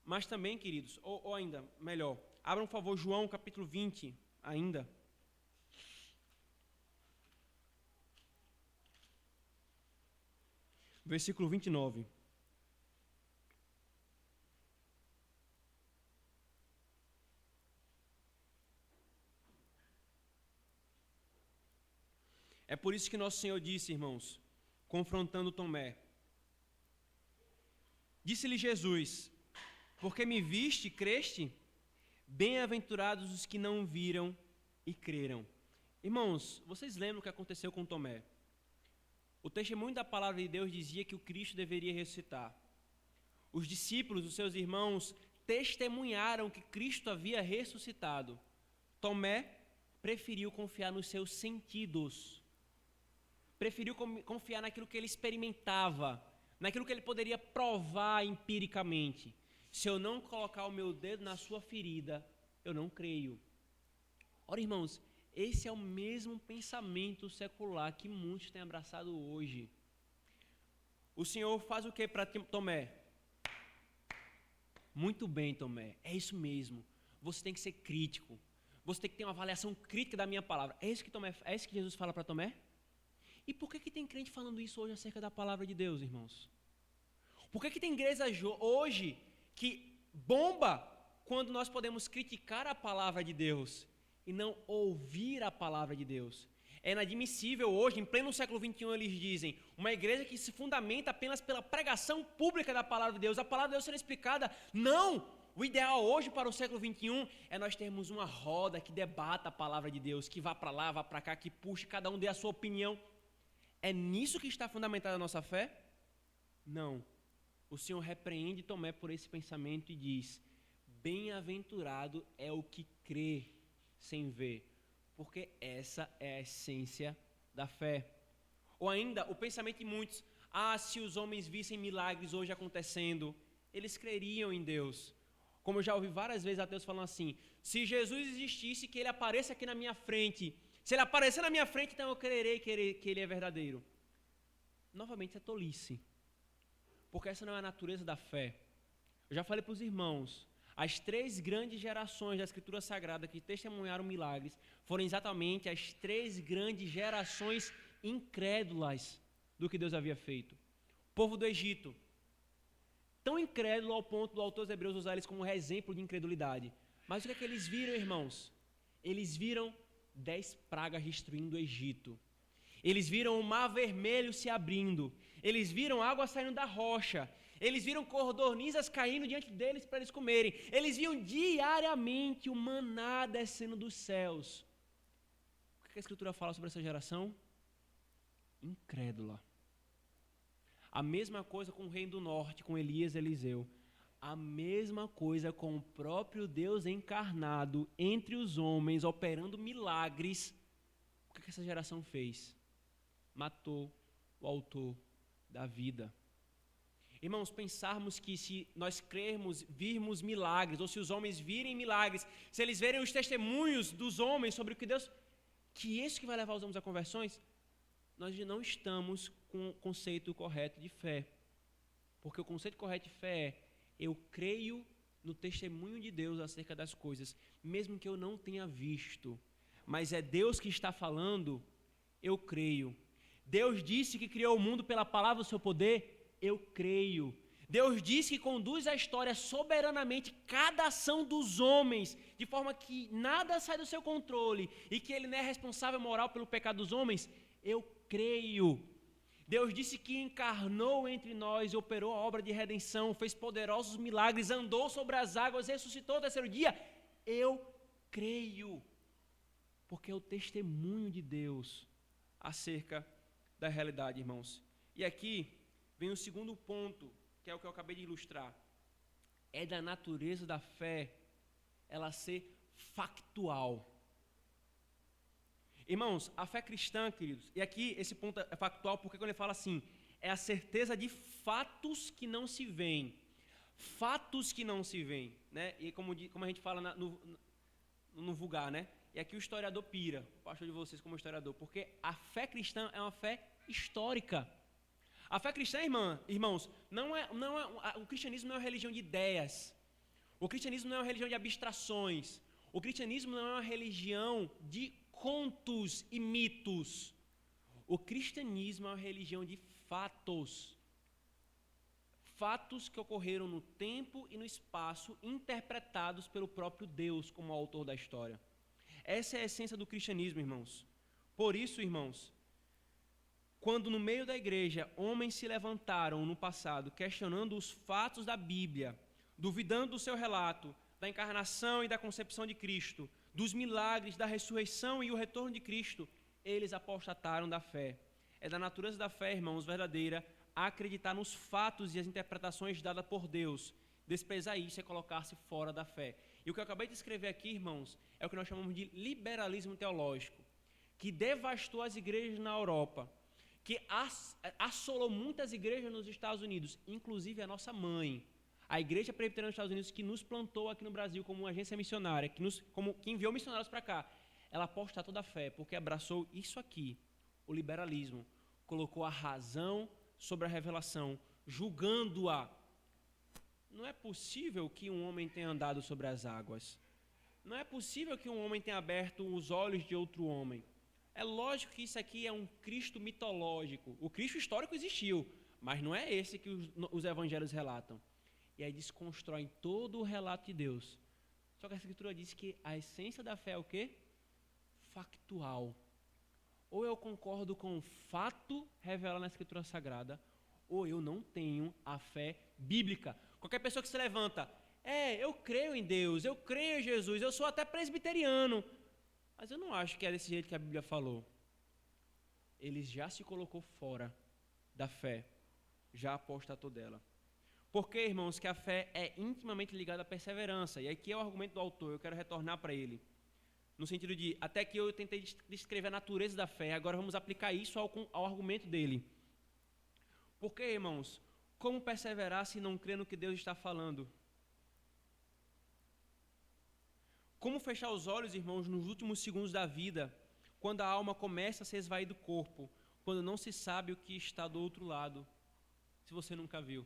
Mas também, queridos, ou ainda melhor, abram, por favor, João capítulo 20, ainda. Versículo 29. É por isso que nosso Senhor disse, irmãos, confrontando Tomé. Disse-lhe Jesus: porque me viste e creste? Bem-aventurados os que não viram e creram. Irmãos, vocês lembram o que aconteceu com Tomé? O testemunho da palavra de Deus dizia que o Cristo deveria ressuscitar. Os discípulos, os seus irmãos, testemunharam que Cristo havia ressuscitado. Tomé preferiu confiar nos seus sentidos. Preferiu confiar naquilo que ele experimentava, naquilo que ele poderia provar empiricamente. Se eu não colocar o meu dedo na sua ferida, eu não creio. Ora, irmãos, esse é o mesmo pensamento secular que muitos têm abraçado hoje. O Senhor faz o que para Tomé? Muito bem, Tomé, é isso mesmo. Você tem que ser crítico. Você tem que ter uma avaliação crítica da minha palavra. É isso que Jesus fala para Tomé? E por que tem crente falando isso hoje acerca da palavra de Deus, irmãos? Por que tem igreja hoje que bomba quando nós podemos criticar a palavra de Deus e não ouvir a palavra de Deus? É inadmissível hoje, em pleno século XXI, eles dizem, uma igreja que se fundamenta apenas pela pregação pública da palavra de Deus, a palavra de Deus sendo explicada. Não! O ideal hoje para o século XXI é nós termos uma roda que debata a palavra de Deus, que vá para lá, vá para cá, que puxe, cada um dê a sua opinião. É nisso que está fundamentada a nossa fé? Não. O Senhor repreende Tomé por esse pensamento e diz: bem-aventurado é o que crê sem ver, porque essa é a essência da fé. Ou ainda, o pensamento de muitos: se os homens vissem milagres hoje acontecendo, eles creriam em Deus. Como eu já ouvi várias vezes ateus falando assim: se Jesus existisse, que ele apareça aqui na minha frente. Se ele aparecer na minha frente, então eu crerei que ele é verdadeiro. Novamente, é tolice. Porque essa não é a natureza da fé. Eu já falei para os irmãos, as 3 grandes gerações da Escritura Sagrada que testemunharam milagres foram exatamente as 3 grandes gerações incrédulas do que Deus havia feito. O povo do Egito, tão incrédulo ao ponto do autor dos Hebreus usar eles como exemplo de incredulidade. Mas o que é que eles viram, irmãos? Eles viram 10 pragas destruindo o Egito. Eles viram o mar vermelho se abrindo. Eles viram água saindo da rocha. Eles viram codornizas caindo diante deles para eles comerem. Eles viam diariamente o maná descendo dos céus. O que a Escritura fala sobre essa geração? Incrédula. A mesma coisa com o reino do norte, com Elias e Eliseu. A mesma coisa com o próprio Deus encarnado entre os homens, operando milagres. O que essa geração fez? Matou o autor da vida. Irmãos, pensarmos que se nós crermos, virmos milagres, ou se os homens virem milagres, se eles verem os testemunhos dos homens sobre o que Deus... que isso que vai levar os homens a conversões, nós não estamos com o conceito correto de fé. Porque o conceito correto de fé é: eu creio no testemunho de Deus acerca das coisas, mesmo que eu não tenha visto. Mas é Deus que está falando, eu creio. Deus disse que criou o mundo pela palavra do seu poder, eu creio. Deus diz que conduz a história soberanamente, cada ação dos homens, de forma que nada sai do seu controle e que Ele não é responsável moral pelo pecado dos homens. Eu creio. Deus disse que encarnou entre nós, operou a obra de redenção, fez poderosos milagres, andou sobre as águas, ressuscitou no terceiro dia. Eu creio, porque é o testemunho de Deus acerca da realidade, irmãos. E aqui vem o segundo ponto, que é o que eu acabei de ilustrar. É da natureza da fé ela ser factual. Irmãos, a fé cristã, queridos, e aqui esse ponto é factual porque quando ele fala assim, é a certeza de fatos que não se veem. Fatos que não se veem, né? E como a gente fala no vulgar, né? E aqui o historiador pira, o pastor de vocês como historiador, porque a fé cristã é uma fé histórica. A fé cristã, irmãos, o cristianismo não é uma religião de ideias. O cristianismo não é uma religião de abstrações. O cristianismo não é uma religião de contos e mitos. O cristianismo é uma religião de fatos. Fatos que ocorreram no tempo e no espaço, interpretados pelo próprio Deus como autor da história. Essa é a essência do cristianismo, irmãos. Por isso, irmãos, quando no meio da igreja homens se levantaram no passado questionando os fatos da Bíblia, duvidando do seu relato, da encarnação e da concepção de Cristo, dos milagres, da ressurreição e o retorno de Cristo, eles apostataram da fé. É da natureza da fé, irmãos, verdadeira, acreditar nos fatos e as interpretações dadas por Deus. Desprezar isso é colocar-se fora da fé. E o que eu acabei de escrever aqui, irmãos, é o que nós chamamos de liberalismo teológico, que devastou as igrejas na Europa, que assolou muitas igrejas nos Estados Unidos, inclusive a nossa mãe, a Igreja Presbiteriana dos Estados Unidos, que nos plantou aqui no Brasil como uma agência missionária, que enviou missionários para cá. Ela apostatou da fé, porque abraçou isso aqui, o liberalismo, colocou a razão sobre a revelação, julgando-a. Não é possível que um homem tenha andado sobre as águas. Não é possível que um homem tenha aberto os olhos de outro homem. É lógico que isso aqui é um Cristo mitológico. O Cristo histórico existiu, mas não é esse que os evangelhos relatam. E aí desconstroem todo o relato de Deus. Só que a Escritura diz que a essência da fé é o quê? Factual. Ou eu concordo com o fato revelado na Escritura Sagrada, ou eu não tenho a fé bíblica. Qualquer pessoa que se levanta, eu creio em Deus, eu creio em Jesus, eu sou até presbiteriano, mas eu não acho que é desse jeito que a Bíblia falou. Ele já se colocou fora da fé, já apostatou dela. Porque, irmãos, que a fé é intimamente ligada à perseverança. E aqui é o argumento do autor, eu quero retornar para ele. No sentido de, até que eu tentei descrever a natureza da fé, agora vamos aplicar isso ao argumento dele. Porque, irmãos, como perseverar se não crer no que Deus está falando? Como fechar os olhos, irmãos, nos últimos segundos da vida, quando a alma começa a se esvair do corpo, quando não se sabe o que está do outro lado, se você nunca viu?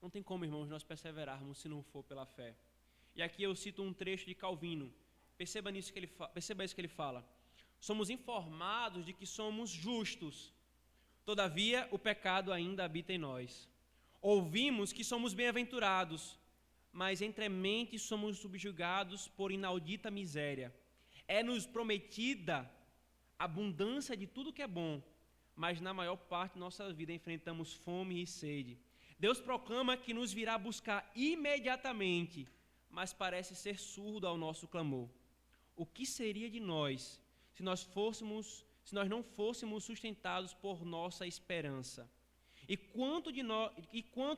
Não tem como, irmãos, nós perseverarmos se não for pela fé. E aqui eu cito um trecho de Calvino. Perceba isso que ele fala. Somos informados de que somos justos. Todavia, o pecado ainda habita em nós. Ouvimos que somos bem-aventurados, mas entremente somos subjugados por inaudita miséria. É-nos prometida abundância de tudo que é bom, mas na maior parte da nossa vida enfrentamos fome e sede. Deus proclama que nos virá buscar imediatamente, mas parece ser surdo ao nosso clamor. O que seria de nós se nós não fôssemos sustentados por nossa esperança? E quanto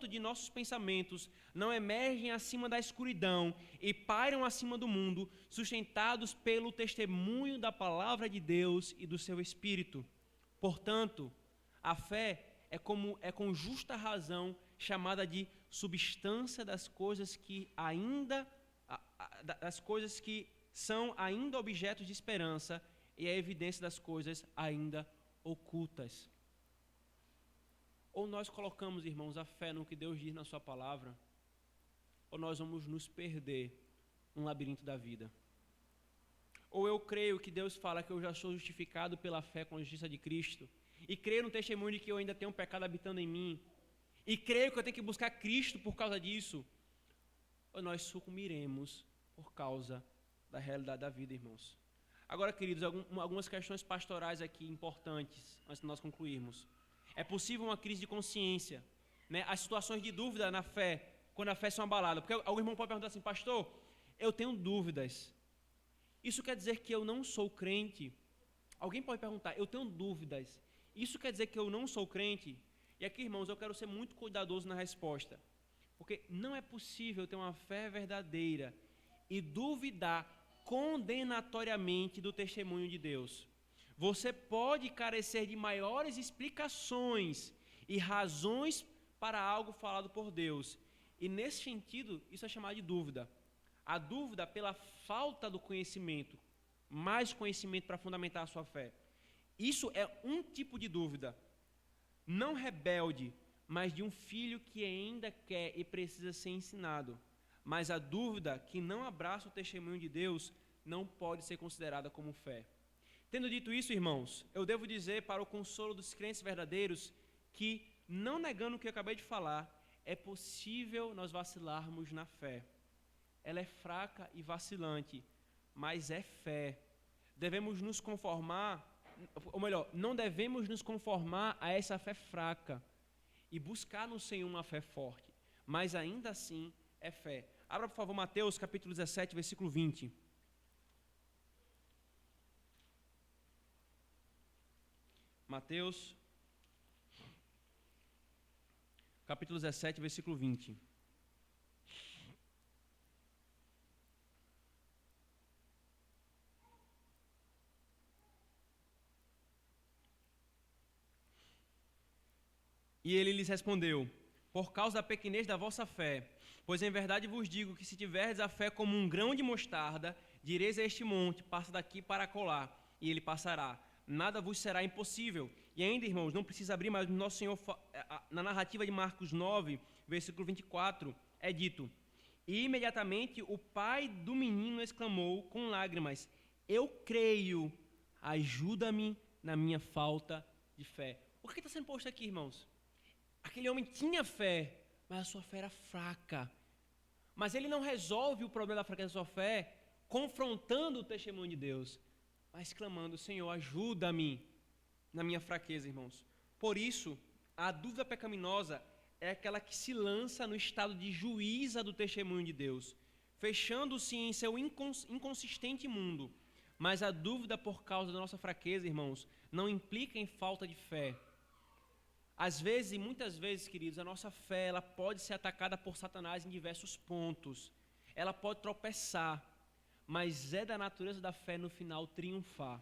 de nossos pensamentos não emergem acima da escuridão e pairam acima do mundo, sustentados pelo testemunho da palavra de Deus e do seu Espírito? Portanto, a fé é com justa razão chamada de substância das coisas que são ainda objetos de esperança e a evidência das coisas ainda ocultas. Ou nós colocamos, irmãos, a fé no que Deus diz na sua palavra, ou nós vamos nos perder no labirinto da vida. Ou eu creio que Deus fala que eu já sou justificado pela fé com a justiça de Cristo, e creio no testemunho de que eu ainda tenho um pecado habitando em mim, e creio que eu tenho que buscar Cristo por causa disso, ou nós sucumbiremos por causa da realidade da vida, irmãos. Agora, queridos, algumas questões pastorais aqui importantes, antes de nós concluirmos. É possível uma crise de consciência, né? As situações de dúvida na fé, quando a fé são abaladas. Porque algum irmão pode perguntar assim, pastor, eu tenho dúvidas. Isso quer dizer que eu não sou crente? Alguém pode perguntar, eu tenho dúvidas. Isso quer dizer que eu não sou crente? E aqui, irmãos, eu quero ser muito cuidadoso na resposta. Porque não é possível ter uma fé verdadeira e duvidar condenatoriamente do testemunho de Deus. Você pode carecer de maiores explicações e razões para algo falado por Deus. E nesse sentido, isso é chamado de dúvida. A dúvida pela falta do conhecimento, mais conhecimento para fundamentar a sua fé. Isso é um tipo de dúvida, não rebelde, mas de um filho que ainda quer e precisa ser ensinado. Mas a dúvida que não abraça o testemunho de Deus não pode ser considerada como fé. Tendo dito isso, irmãos, eu devo dizer para o consolo dos crentes verdadeiros que, não negando o que eu acabei de falar, é possível nós vacilarmos na fé. Ela é fraca e vacilante, mas é fé. Devemos nos conformar, ou melhor, não devemos nos conformar a essa fé fraca e buscar no Senhor uma fé forte, mas ainda assim é fé. Abra, por favor, Mateus capítulo 17, versículo 20. Mateus, capítulo 17, versículo 20. E ele lhes respondeu, por causa da pequenez da vossa fé, pois em verdade vos digo que se tiverdes a fé como um grão de mostarda, direis a este monte, passa daqui para acolá, e ele passará. Nada vos será impossível. E ainda, irmãos, não precisa abrir, mas nosso Senhor, na narrativa de Marcos 9, versículo 24, é dito, e imediatamente o pai do menino exclamou com lágrimas, eu creio, ajuda-me na minha falta de fé. O que está sendo posto aqui, irmãos? Aquele homem tinha fé, mas a sua fé era fraca. Mas ele não resolve o problema da fraqueza da sua fé confrontando o testemunho de Deus, mas clamando, Senhor, ajuda-me na minha fraqueza, irmãos. Por isso, a dúvida pecaminosa é aquela que se lança no estado de juíza do testemunho de Deus, fechando-se em seu inconsistente mundo. Mas a dúvida por causa da nossa fraqueza, irmãos, não implica em falta de fé. Às vezes, e muitas vezes, queridos, a nossa fé ela pode ser atacada por Satanás em diversos pontos. Ela pode tropeçar, mas é da natureza da fé no final triunfar.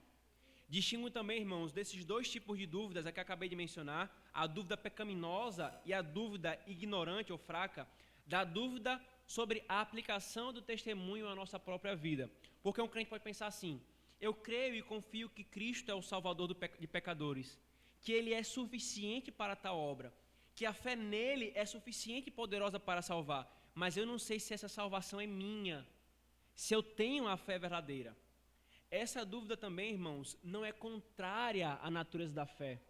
Distingo também, irmãos, desses dois tipos de dúvidas que acabei de mencionar, a dúvida pecaminosa e a dúvida ignorante ou fraca, da dúvida sobre a aplicação do testemunho à nossa própria vida. Porque um crente pode pensar assim, eu creio e confio que Cristo é o Salvador de pecadores, que Ele é suficiente para tal obra, que a fé nele é suficiente e poderosa para salvar, mas eu não sei se essa salvação é minha, se eu tenho a fé verdadeira. Essa dúvida também, irmãos, não é contrária à natureza da fé.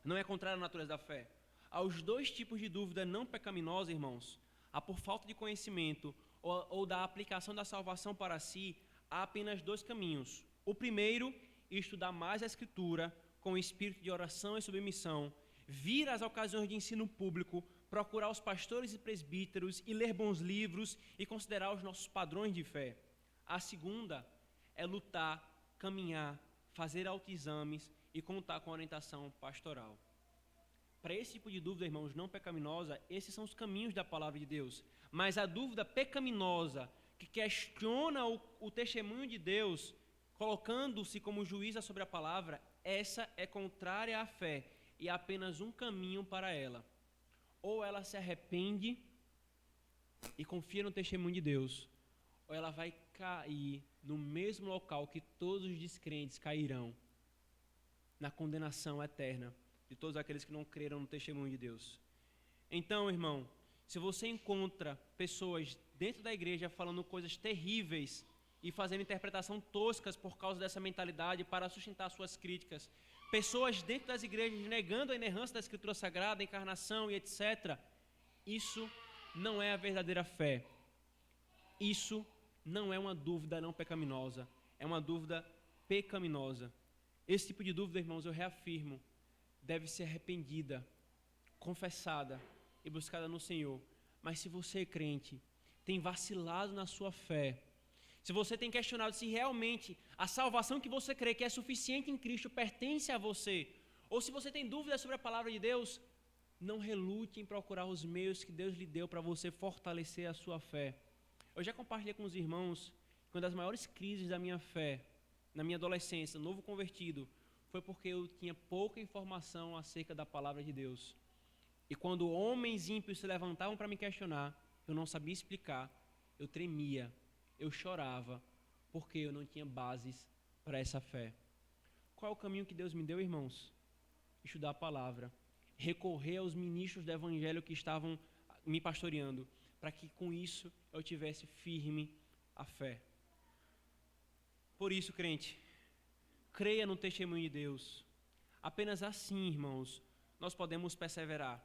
Não é contrária à natureza da fé. Aos dois tipos de dúvida não pecaminosa, irmãos, a por falta de conhecimento ou da aplicação da salvação para si, há apenas dois caminhos. O primeiro, estudar mais a Escritura, com o espírito de oração e submissão, vir às ocasiões de ensino público, procurar os pastores e presbíteros e ler bons livros e considerar os nossos padrões de fé. A segunda é lutar, caminhar, fazer autoexames e contar com a orientação pastoral. Para esse tipo de dúvida, irmãos, não pecaminosa, esses são os caminhos da palavra de Deus. Mas a dúvida pecaminosa, que questiona o testemunho de Deus, colocando-se como juíza sobre a palavra, essa é contrária à fé e há apenas um caminho para ela. Ou ela se arrepende e confia no testemunho de Deus, ou ela vai cair no mesmo local que todos os descrentes cairão, na condenação eterna de todos aqueles que não creram no testemunho de Deus. Então, irmão, se você encontra pessoas dentro da igreja falando coisas terríveis e fazendo interpretação toscas por causa dessa mentalidade para sustentar suas críticas, pessoas dentro das igrejas negando a inerrância da Escritura Sagrada, a encarnação e etc. Isso não é a verdadeira fé. Isso não é uma dúvida não pecaminosa, é uma dúvida pecaminosa. Esse tipo de dúvida, irmãos, eu reafirmo, deve ser arrependida, confessada e buscada no Senhor. Mas se você, crente, tem vacilado na sua fé, se você tem questionado se realmente a salvação que você crê que é suficiente em Cristo pertence a você, ou se você tem dúvidas sobre a palavra de Deus, não relute em procurar os meios que Deus lhe deu para você fortalecer a sua fé. Eu já compartilhei com os irmãos que uma das maiores crises da minha fé, na minha adolescência, novo convertido, foi porque eu tinha pouca informação acerca da palavra de Deus. E quando homens ímpios se levantavam para me questionar, eu não sabia explicar, eu tremia, eu chorava, porque eu não tinha bases para essa fé. Qual é o caminho que Deus me deu, irmãos? Estudar a palavra, recorrer aos ministros do evangelho que estavam me pastoreando, para que com isso eu tivesse firme a fé. Por isso, crente, creia no testemunho de Deus. Apenas assim, irmãos, nós podemos perseverar.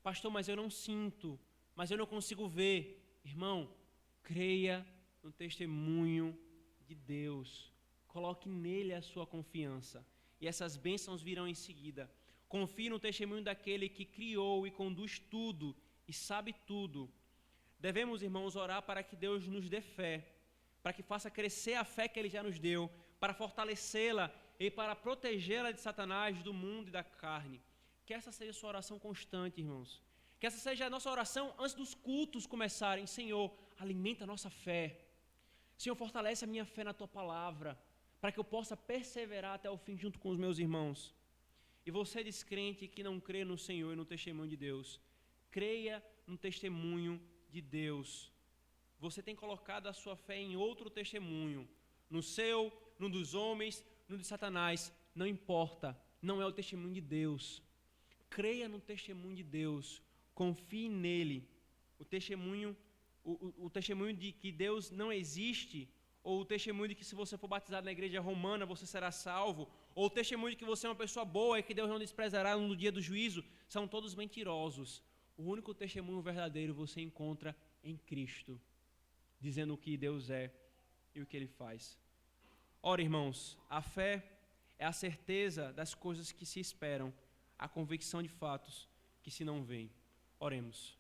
Pastor, mas eu não sinto, mas eu não consigo ver. Irmão, creia no testemunho de Deus. Coloque nele a sua confiança. E essas bênçãos virão em seguida. Confie no testemunho daquele que criou e conduz tudo e sabe tudo. Devemos, irmãos, orar para que Deus nos dê fé, para que faça crescer a fé que Ele já nos deu, para fortalecê-la e para protegê-la de Satanás, do mundo e da carne. Que essa seja a sua oração constante, irmãos. Que essa seja a nossa oração antes dos cultos começarem. Senhor, alimenta a nossa fé. Senhor, fortalece a minha fé na Tua palavra, para que eu possa perseverar até o fim junto com os meus irmãos. E você, descrente, que não crê no Senhor e no testemunho de Deus, creia no testemunho de Deus. Você tem colocado a sua fé em outro testemunho, no seu, no dos homens, no de Satanás, não importa, não é o testemunho de Deus. Creia no testemunho de Deus, confie nele. O testemunho de que Deus não existe, ou o testemunho de que se você for batizado na igreja romana você será salvo, ou o testemunho de que você é uma pessoa boa e que Deus não desprezará no dia do juízo, são todos mentirosos. O único testemunho verdadeiro você encontra em Cristo, dizendo o que Deus é e o que Ele faz. Ora, irmãos, a fé é a certeza das coisas que se esperam, a convicção de fatos que se não veem. Oremos.